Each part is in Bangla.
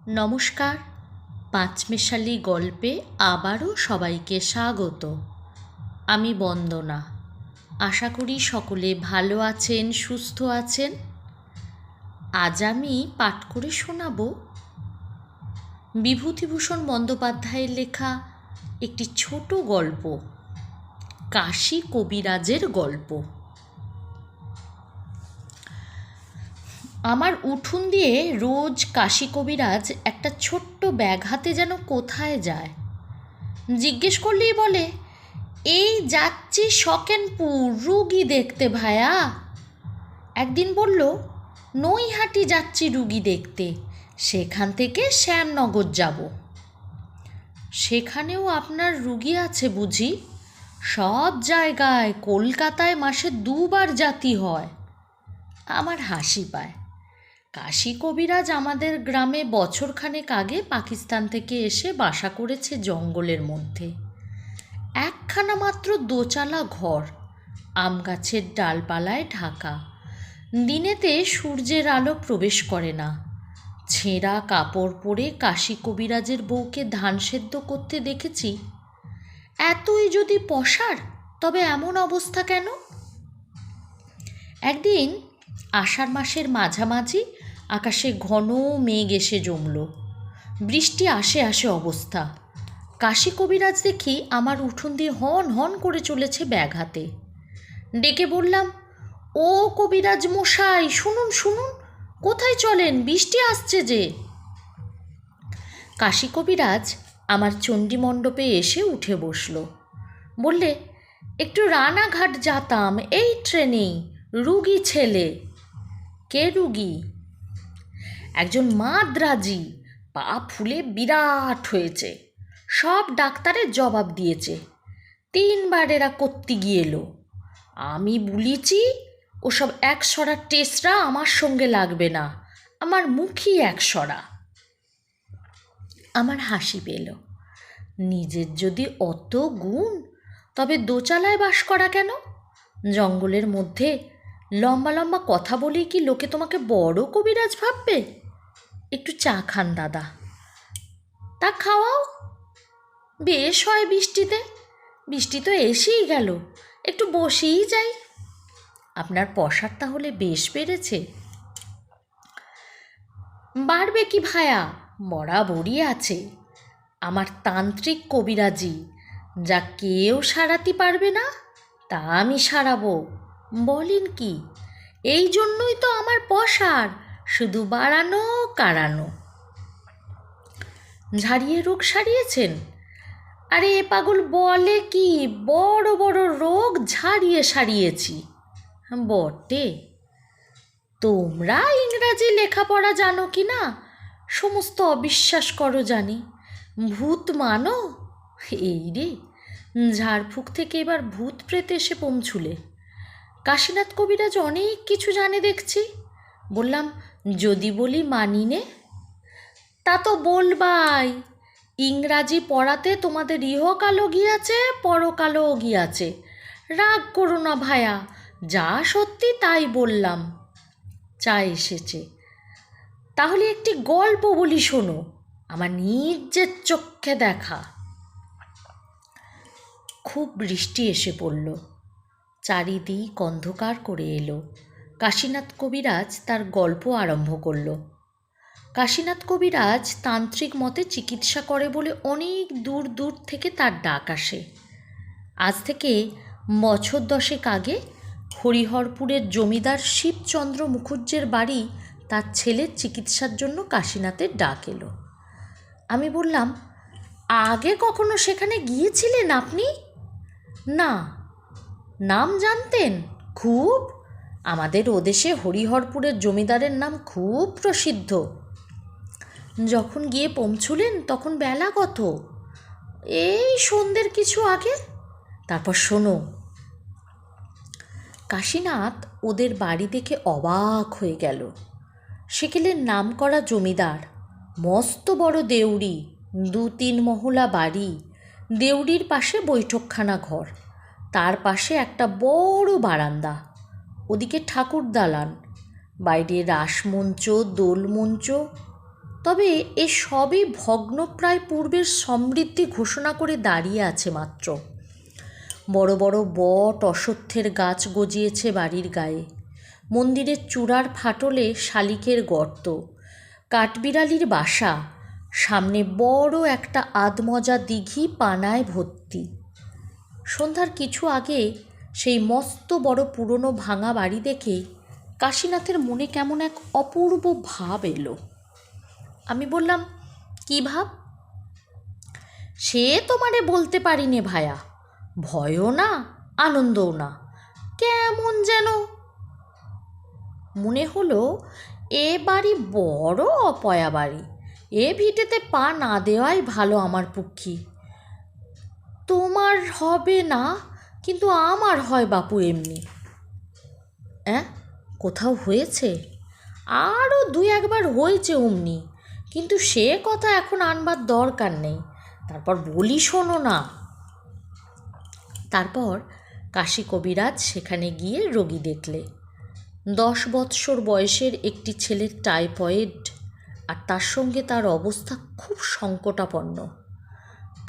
নমস্কার। পাঁচমেশালি গল্পে আবারও সবাইকে স্বাগত। আমি বন্দনা। আশা করি সকলে ভালো আছেন, সুস্থ আছেন। আজ আমি পাঠ করে শোনাব বিভূতিভূষণ বন্দ্যোপাধ্যায়ের লেখা একটি ছোট গল্প, কাশী কবিরাজের গল্প। আমার উঠোন দিয়ে রোজ কাশী কবিরাজ একটা ছোট্ট ব্যাগ হাতে যেন কোথায় যায়। জিজ্ঞেস করলেই বলে, এই যাচ্ছি শকেনপুর রুগী দেখতে ভায়া। একদিন বলল, নৈহাটি যাচ্ছি রুগী দেখতে, সেখান থেকে শ্যামনগর যাব। সেখানেও আপনার রুগী আছে বুঝি? সব জায়গায়, কলকাতায় মাসে 2 বার জাতি হয়। আমার হাসি পায়। কাশী কবিরাজ আমাদের গ্রামে বছরখানেক আগে পাকিস্তান থেকে এসে বাসা করেছে জঙ্গলের মধ্যে। একখানা মাত্র দোচালা ঘর, আম গাছের ডালপালায় ঢাকা। দিনেতে সূর্যের আলো প্রবেশ করে না। ছেঁড়া কাপড় পরে কাশী কবিরাজের বউকে ধান সেদ্ধ করতে দেখেছি। এতই যদি পসার, তবে এমন অবস্থা কেন? একদিন আষাঢ় মাসের মাঝামাঝি আকাশে ঘন মেঘ এসে জমল। বৃষ্টি আসে আসে অবস্থা। কাশী কবিরাজ দেখি আমার উঠোন দিয়ে হন হন করে চলেছে ব্যাগ হাতে। ডেকে বললাম, ও কবিরাজ মশাই, শুনুন শুনুন, কোথায় চলেন? বৃষ্টি আসছে যে। কাশী কবিরাজ আমার চণ্ডী মণ্ডপে এসে উঠে বসল। বললে, একটু রানাঘাট যেতাম এই ট্রেনেই, রুগী ছেলে। কে রুগী? একজন মাদ্রাজি, পা ফুলে বিরাট হয়েছে। সব ডাক্তারের জবাব দিয়েছে। 3 বার এরা করতে গিয়ে এলো। আমি বলিছি, ওসব একসরা টেসরা আমার সঙ্গে লাগবে না, আমার মুখই একসরা। আমার হাসি পেল। নিজের যদি অত গুণ, তবে দোচালায় বাস করা কেন? জঙ্গলের মধ্যে লম্বা লম্বা কথা বলেই কি লোকে তোমাকে বড় কবিরাজ ভাববে? একটু চা খান দাদা। তা খাওয়াও। বেশ হয় বৃষ্টিতে। বৃষ্টি তো এসেই গেল, একটু বসেই যাই। আপনার পসার তাহলে বেশ বেড়েছে? বাড়বে কি ভায়া, বরাবরই আছে। আমার তান্ত্রিক কবিরাজি, যা কেউ সারাতে পারবে না তা আমি সারাবো। বলেন কি? এই জন্যই তো আমার পসার, শুধু বাড়ানো কাড়ানো। ঝাড়িয়ে রোগ সারিয়েছেন? আরে এ পাগল বলে কি, বড় বড় রোগ ঝাড়িয়ে সারিয়েছি। বটে? তোমরা ইংরাজি লেখাপড়া জানো কি না, সমস্ত অবিশ্বাস করো জানি। ভূত মানো? এই রে, ঝাড়ফুঁক থেকে এবার ভূত প্রেত এসে পৌঁছুলে। কাশীনাথ কবিরাজ অনেক কিছু জানে দেখছি। বললাম, যদি বলি মানি নে? তা তো বলবাই। ইংরাজি পড়াতে তোমাদের ইহকালও গিয়াছে, পরকালও গিয়াছে। রাগ করো না ভায়া, যা সত্যি তাই বললাম। চা এসেছে। তাহলে একটি গল্প বলি শোনো, আমার নিজের চোখে দেখা। খুব বৃষ্টি এসে পড়ল। চারিদিক অন্ধকার করে এলো। কাশীনাথ কবিরাজ তার গল্প আরম্ভ করল। কাশীনাথ কবিরাজ তান্ত্রিক মতে চিকিৎসা করে বলে অনেক দূর দূর থেকে তার ডাক আসে। আজ থেকে বছর 10 আগে হরিহরপুরের জমিদার শিবচন্দ্র মুখুজ্জের বাড়ি তার ছেলের চিকিৎসার জন্য কাশীনাথের ডাক এলো। আমি বললাম, আগে কখনো সেখানে গিয়েছিলেন আপনি? না। নাম জানতেন? খুব। আমাদের ওদেশে হরিহরপুরের জমিদারের নাম খুব প্রসিদ্ধ। যখন গিয়ে পৌঁছলেন তখন বেলা কত? এই সন্ধ্যের কিছু আগে। তারপর শোনো। কাশীনাথ ওদের বাড়ি দেখে অবাক হয়ে গেল। সেকেলের নাম করা জমিদার, মস্ত বড় দেউড়ি, 2-3 মহলা বাড়ি। দেউড়ির পাশে বৈঠকখানা ঘর, তার পাশে একটা বড় বারান্দা, ওদিকে ঠাকুর দালান, বাইরে রাসমঞ্চ, দোলমঞ্চ। তবে এ সবই ভগ্নপ্রায় পূর্বের সমৃদ্ধি ঘোষণা করে দাঁড়িয়ে আছে মাত্র। বড় বড় বট অশ্বত্থের গাছ গজিয়েছে বাড়ির গায়ে, মন্দিরের চূড়ার ফাটলে শালিকের গর্ত, কাঠবিড়ালির বাসা, সামনে বড় একটা আধমজা দিঘি পানায় ভর্তি। সন্ধ্যার কিছু আগে সেই মস্ত বড় পুরনো ভাঙা বাড়ি দেখে কাশীনাথের মনে কেমন এক অপূর্ব ভাব এলো। আমি বললাম, কী ভাব? সে তোমারে বলতে পারি নে ভায়া, ভয়ও না আনন্দও না, কেমন যেন মনে হলো এ বাড়ি বড় অপয়া বাড়ি, এ ভিটেতে পা না দেওয়াই ভালো আমার পক্ষী। তোমার হবে না, কিন্তু আমার হয় বাপু এমনি। কোথাও হয়েছে? আরও দুই একবার হয়েছে অমনি, কিন্তু সে কথা এখন আনবার দরকার নেই। তারপর বলি শোনো না। তারপর কাশী কবিরাজ সেখানে গিয়ে রোগী দেখলে। 10 বৎসর বয়সের একটি ছেলের টাইফয়েড, আর তার সঙ্গে তার অবস্থা খুব সংকটাপন্ন।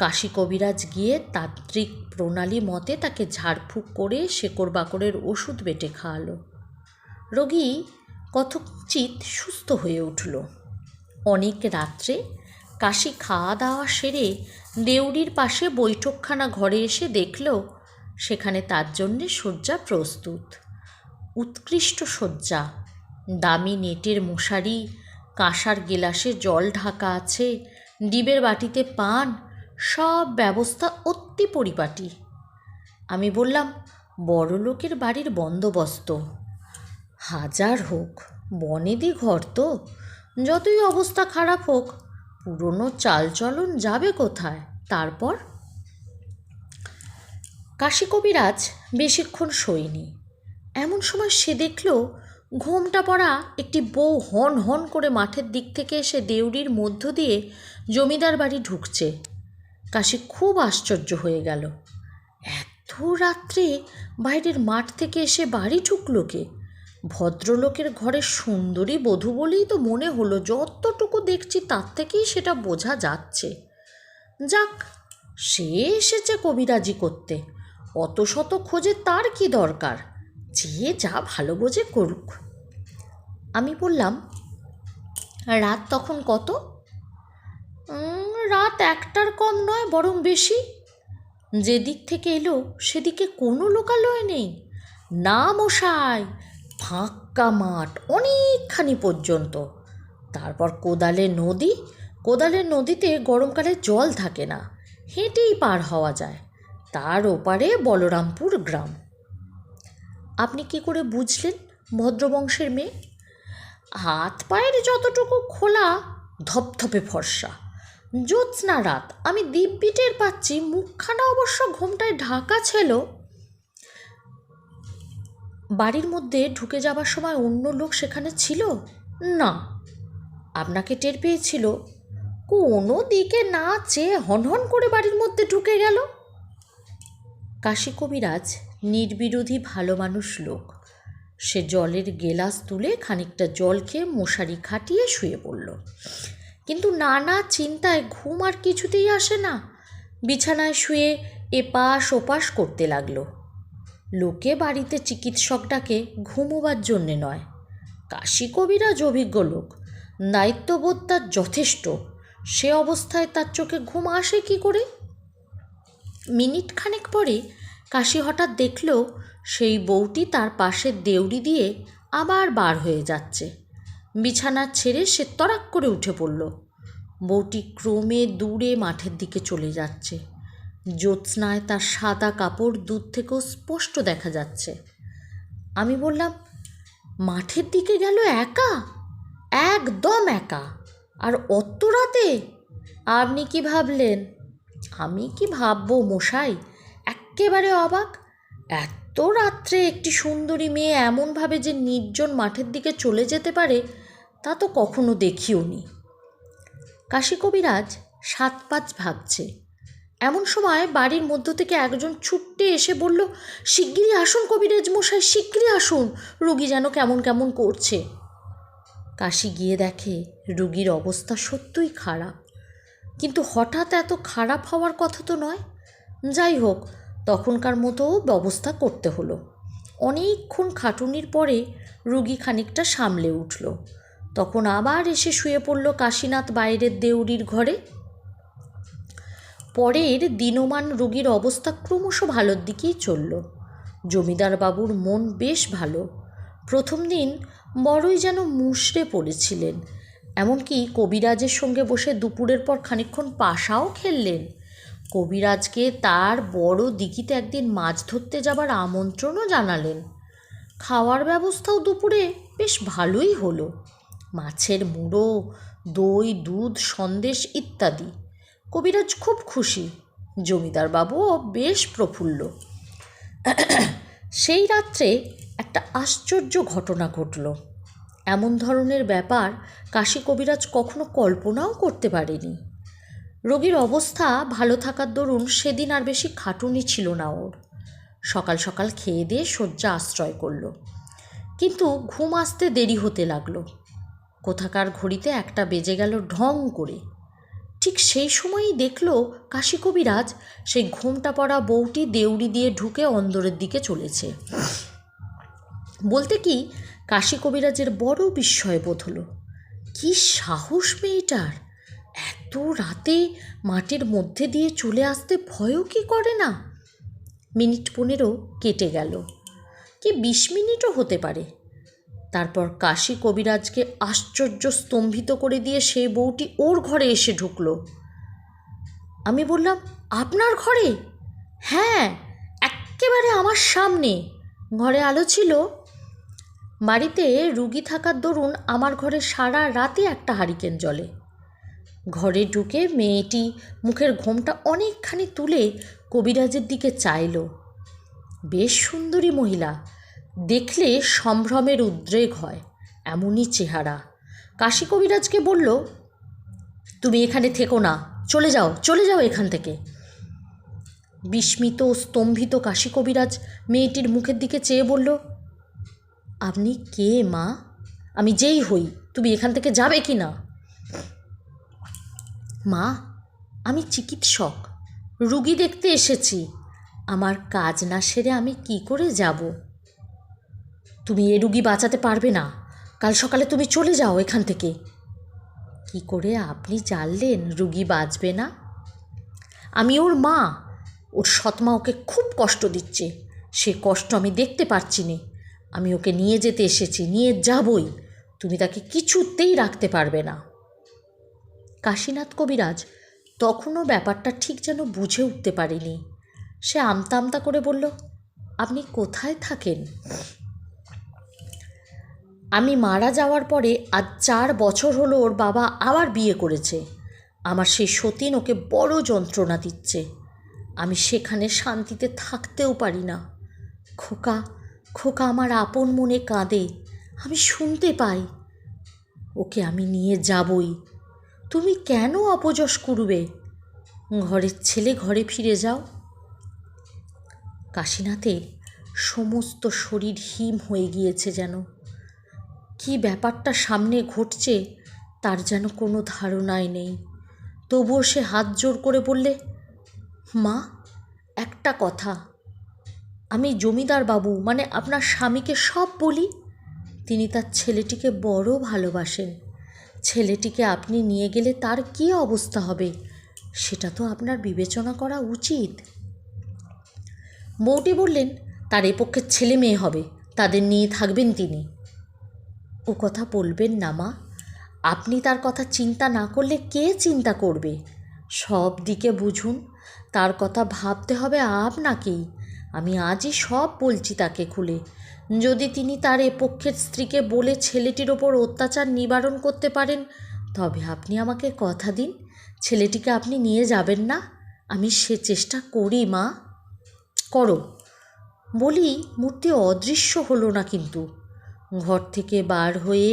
কাশী কবিরাজ গিয়ে তান্ত্রিক প্রণালী মতে তাকে ঝাড়ফুঁক করে শেকড় বাকড়ের ওষুধ বেটে খাওয়ালো। রোগী কথঞ্চিৎ সুস্থ হয়ে উঠল। অনেক রাত্রে কাশী খাওয়া দাওয়া সেরে দেউড়ির পাশে বৈঠকখানা ঘরে এসে দেখল সেখানে তার জন্যে শয্যা প্রস্তুত। উৎকৃষ্ট শয্যা, দামি নেটের মশারি, কাঁসার গেলাসে জল ঢাকা আছে, ডিবের বাটিতে পান, সব ব্যবস্থা অতি পরিপাটি। আমি বললাম, বড় লোকের বাড়ির বন্দোবস্ত। হাজার হোক বনেদি ঘর তো, যতই অবস্থা খারাপ হোক পুরনো চালচলন যাবে কোথায়? তারপর কাশী কবিরাজ বেশিক্ষণ শোয়নি। এমন সময় সে দেখল ঘোমটা পড়া একটি বউ হন হন করে মাঠের দিক থেকে এসে দেউড়ির মধ্য দিয়ে জমিদার বাড়ি ঢুকছে। কাশী খুব আশ্চর্য হয়ে গেল। এত রাত্রে বাইরের মাঠ থেকে এসে বাড়ি ঢুকলো কে? ভদ্রলোকের ঘরের সুন্দরী বধূ বলেই তো মনে হলো, যতটুকু দেখছি তার থেকেই সেটা বোঝা যাচ্ছে। যাক, সে এসেছে কবিরাজি করতে, অত শত খোঁজে তার কি দরকার? যে যা ভালো বোঝে করুক। আমি বললাম, রাত তখন কত? রাত 1টার কম নয়, বরং বেশি। যেদিক থেকে এলো সেদিকে কোনো লোকালয় নেই। না মশাই, ফাঁকা মাঠ অনেকখানি পর্যন্ত। তারপর কোদালের নদীতে গরমকালে জল থাকে না, হেঁটেই পার হওয়া যায়। তার ওপারে বলরামপুর গ্রাম। আপনি কি করে বুঝলেন ভদ্রবংশের মেয়ে? হাত পায়ের যতটুকু খোলা, ধপধপে ফর্সা, জ্যোৎস্না রাত। আমি দিব্যি টের পাচ্ছি। মুখখানা অবশ্য ঘোমটায় ঢাকা ছিল। বাড়ির মধ্যে ঢুকে যাবার সময় অন্য লোক সেখানে ছিল না। আপনাকে টের পেয়েছিল? কোনো দিকে না চেয়ে হনহন করে বাড়ির মধ্যে ঢুকে গেল। কাশী কবিরাজ নির্বিরোধী ভালো মানুষ লোক। সে জলের গেলাস তুলে খানিকটা জল খেয়ে মশারি খাটিয়ে শুয়ে পড়ল। কিন্তু নানা চিন্তায় ঘুম আর কিছুতেই আসে না। বিছানায় শুয়ে এপাশ ওপাশ করতে লাগলো। লোকে বাড়িতে চিকিৎসক ডাকে ঘুমোবার জন্যে নয়। কাশী কবিরাজ অভিজ্ঞ লোক, দায়িত্ববোধ তার যথেষ্ট। সে অবস্থায় তার চোখে ঘুম আসে কি করে? মিনিট খানেক পরে কাশী হঠাৎ দেখল সেই বউটি তার পাশের দেউড়ি দিয়ে আবার বার হয়ে যাচ্ছে। বিছানা ছেড়ে সে তড়াক করে উঠে পড়ল। বউটি ক্রমে দূরে মাঠের দিকে চলে যাচ্ছে। জ্যোৎস্নায় তার সাদা কাপড় দূর থেকেও স্পষ্ট দেখা যাচ্ছে। আমি বললাম, মাঠের দিকে গেল একা? একদম একা, আর অত রাতে? আপনি কি ভাবলেন? আমি কি ভাববো মশাই, এক্কেবারে অবাক। এত রাত্রে একটি সুন্দরী মেয়ে এমনভাবে যে নির্জন মাঠের দিকে চলে যেতে পারে তা তো কখনো দেখিও নি। কাশী কবিরাজ 7-5 ভাবছে। এমন সময় বাড়ির মধ্য থেকে একজন ছুট্টে এসে বলল, শিগগিরই আসুন কবিরাজ মশাই, শিগগিরই আসুন, রোগী যেন কেমন কেমন করছে। কাশি গিয়ে দেখে রুগীর অবস্থা সত্যই খারাপ, কিন্তু হঠাৎ এত খারাপ হওয়ার কথা তো নয়। যাই হোক, তখনকার মতো ব্যবস্থা করতে হলো। অনেকক্ষণ খাটুনির পরে রুগী খানিকটা সামলে উঠল। তখন আবার এসে শুয়ে পড়ল কাশীনাথ বাইরের দেউড়ির ঘরে। পরের দিনমান রুগীর অবস্থা ক্রমশ ভালোর দিকেই চলল। জমিদার বাবুর মন বেশ ভালো। প্রথম দিন বড়ই যেন মুষড়ে পড়েছিলেন, এমনকি কবিরাজের সঙ্গে বসে দুপুরের পর খানিকক্ষণ পাশাও খেললেন। কবিরাজকে তার বড় দিঘিতে একদিন মাছ ধরতে যাবার আমন্ত্রণও জানালেন। খাওয়ার ব্যবস্থাও দুপুরে বেশ ভালোই হলো। মাছের মুড়ো, দই, দুধ, সন্দেশ ইত্যাদি। কবিরাজ খুব খুশি, জমিদার বাবুও বেশ প্রফুল্ল। সেই রাত্রে একটা আশ্চর্য ঘটনা ঘটল। এমন ধরনের ব্যাপার কাশী কবিরাজ কখনো কল্পনাও করতে পারেনি। রোগীর অবস্থা ভালো থাকার দরুন সেদিন আর বেশি খাটুনি ছিল না ওর। সকাল সকাল খেয়ে দিয়ে শয্যা আশ্রয় করল, কিন্তু ঘুম আসতে দেরি হতে লাগলো। কোথাকার ঘড়িতে 1টা বেজে গেল ঢং করে। ঠিক সেই সময়ই দেখল কাশী কবিরাজ সেই ঘোমটা পরা বউটি দেউড়ি দিয়ে ঢুকে অন্দরের দিকে চলেছে। বলতে কি, কাশী কবিরাজের বড় বিস্ময় বোধ হলো। কি সাহস মেয়েটার! এত রাতে মাটির মধ্যে দিয়ে চলে আসতে ভয়ও কি করে না? মিনিট 15 কেটে গেল, কি 20 মিনিটও হতে পারে। তারপর কাশী কবিরাজকে আশ্চর্য স্তম্ভিত করে দিয়ে সেই বউটি ওর ঘরে এসে ঢুকলো। আমি বললাম, আপনার ঘরে? হ্যাঁ, এক্কেবারে আমার সামনে। ঘরে আলো ছিল। বাড়িতে রুগী থাকার দরুন আমার ঘরে সারা রাতে একটা হারিকেন জ্বলে। ঘরে ঢুকে মেয়েটি মুখের ঘোমটা অনেকখানি তুলে কবিরাজের দিকে চাইল। বেশ সুন্দরী মহিলা, দেখলে সম্ভ্রমের উদ্রেক হয়, এমনই চেহারা। কাশী কবিরাজকে বলল, তুমি এখানে থেকো না, চলে যাও, চলে যাও এখান থেকে। বিস্মিত স্তম্ভিত কাশী কবিরাজ মেয়েটির মুখের দিকে চেয়ে বলল, আপনি কে মা? আমি যেই হই, তুমি এখান থেকে যাবে কি না? মা, আমি চিকিৎসক, রুগী দেখতে এসেছি। আমার কাজ না সেরে আমি কি করে যাব? তুমি এ রুগী বাঁচাতে পারবে না। কাল সকালে তুমি চলে যাও এখান থেকে। কি করে আপনি জানলেন রুগী বাঁচবে না? আমি ওর মা। ওর সৎমা ওকে খুব কষ্ট দিচ্ছে। সে কষ্ট আমি দেখতে পারছি না। আমি ওকে নিয়ে যেতে এসেছি, নিয়ে যাবই। তুমি তাকে কিছুতেই রাখতে পারবে না। কাশীনাথ কবিরাজ তখনও ব্যাপারটা ঠিক যেন বুঝে উঠতে পারেনি। সে আমতা আমতা করে বলল, আপনি কোথায় থাকেন? আমি মারা যাওয়ার পরে আজ 4 বছর হলো ওর বাবা আবার বিয়ে করেছে। আমার সেই সতীন ওকে বড় যন্ত্রণা দিচ্ছে। আমি সেখানে শান্তিতে থাকতেও পারি না। খোকা, খোকা আমার আপন মনে কাঁদে, আমি শুনতে পাই। ওকে আমি নিয়ে যাবই। তুমি কেন অপযশ করবে? ঘরের ছেলে ঘরে ফিরে যাও। কাশীনাথের সমস্ত শরীর হিম হয়ে গিয়েছে যেন। কি ব্যাপারটা সামনে ঘটছে তার যেন কোনো ধারণাই নেই। তবুও সে হাত জোর করে বললে, মা, একটা কথা। আমি জমিদার বাবু মানে আপনার স্বামীকে সব বলি। তিনি তার ছেলেটিকে বড় ভালোবাসেন। ছেলেটিকে আপনি নিয়ে গেলে তার কী অবস্থা হবে সেটা তো আপনার বিবেচনা করা উচিত। বউটি বললেন, তার এ পক্ষে ছেলে মেয়ে হবে, তাদের নিয়ে থাকবেন তিনি। ও কথা বলবেন না মা। আপনি তার কথা চিন্তা না করলে কে চিন্তা করবে? সব দিকে বুঝুন, তার কথা ভাবতে হবে আপনাকেই। আমি আজই সব বলছি তাকে খুলে। যদি তিনি তার এ পক্ষের স্ত্রীকে বলে ছেলেটির ওপর অত্যাচার নিবারণ করতে পারেন, তবে আপনি আমাকে কথা দিন ছেলেটিকে আপনি নিয়ে যাবেন না। আমি সে চেষ্টা করি মা। করো বলি মূর্তি অদৃশ্য হলো না, কিন্তু ঘর থেকে বার হয়ে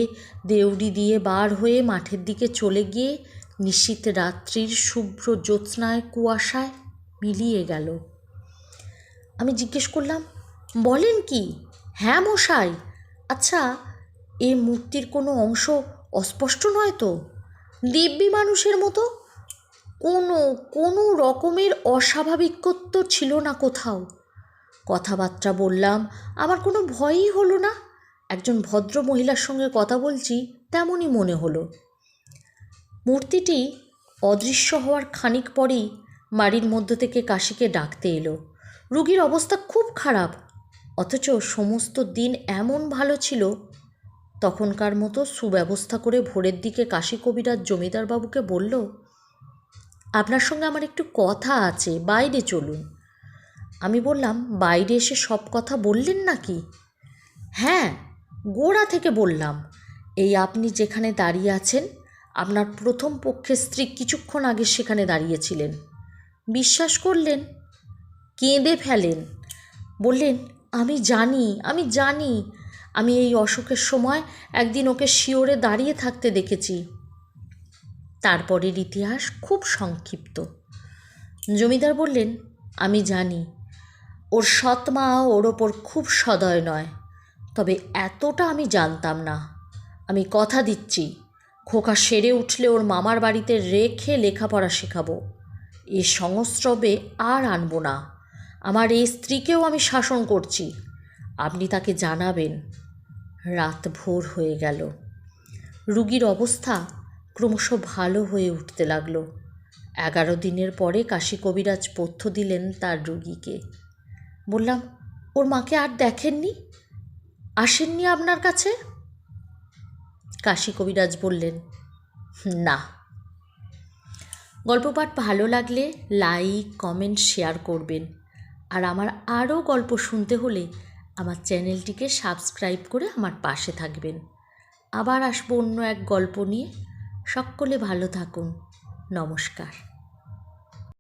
দেউড়ি দিয়ে বার হয়ে মাঠের দিকে চলে গিয়ে নিশীথ রাত্রির শুভ্র জ্যোৎস্নায় কুয়াশায় মিলিয়ে গেল। আমি জিজ্ঞেস করলাম, বলেন কি? হ্যাঁ মশাই। আচ্ছা, এ মূর্তির কোনো অংশ অস্পষ্ট নয় তো? দিব্যি মানুষের মতো। কোনো কোনো রকমের অস্বাভাবিকত্ব ছিল না কোথাও। কথাবার্তা বললাম, আমার কোনো ভয়ই হলো না। একজন ভদ্র মহিলার সঙ্গে কথা বলছি তেমনই মনে হলো। মূর্তিটি অদৃশ্য হওয়ার খানিক পরেই বাড়ির মধ্য থেকে কাশিকে ডাকতে এলো। রুগীর অবস্থা খুব খারাপ, অথচ সমস্ত দিন এমন ভালো ছিল। তখনকার মতো সুব্যবস্থা করে ভোরের দিকে কাশী কবিরাজ জমিদারবাবুকে বলল, আপনার সঙ্গে আমার একটু কথা আছে, বাইরে চলুন। আমি বললাম, বাইরে এসে সব কথা বললেন নাকি? হ্যাঁ, গোড়া থেকে বললাম। এই আপনি যেখানে দাঁড়িয়ে আছেন, আপনার প্রথম পক্ষের স্ত্রী কিছুক্ষণ আগে সেখানে দাঁড়িয়েছিলেন। বিশ্বাস করলেন? কেঁদে ফেলেন। বললেন, আমি জানি আমি এই অসুখের সময় একদিন ওকে শিওরে দাঁড়িয়ে থাকতে দেখেছি। তারপরের ইতিহাস খুব সংক্ষিপ্ত। জমিদার বললেন, আমি জানি ওর সৎমা ওর ওপর খুব সদয় নয়, তবে এতটা আমি জানতাম না। আমি কথা দিচ্ছি, খোকা সেরে উঠলে ওর মামার বাড়িতে রেখে লেখাপড়া শেখাবো। এ সংস্রবে আর আনবো না। আমার এই স্ত্রীকেও আমি শাসন করছি, আপনি তাকে জানাবেন। রাত ভোর হয়ে গেল। রুগীর অবস্থা ক্রমশ ভালো হয়ে উঠতে লাগলো। 11 দিনের পরে কাশী কবিরাজ পথ্য দিলেন তার রুগীকে। বললাম, ওর মাকে আর দেখেননি? আসেননি আপনার কাছে? কাশী কবিরাজ বললেন, না। গল্প পাঠ ভালো লাগলে লাইক, কমেন্ট, শেয়ার করবেন। আর আমার আরও গল্প শুনতে হলে আমার চ্যানেলটিকে সাবস্ক্রাইব করে আমার পাশে থাকবেন। আবার আসবো অন্য এক গল্প নিয়ে। সকলে ভালো থাকুন। নমস্কার।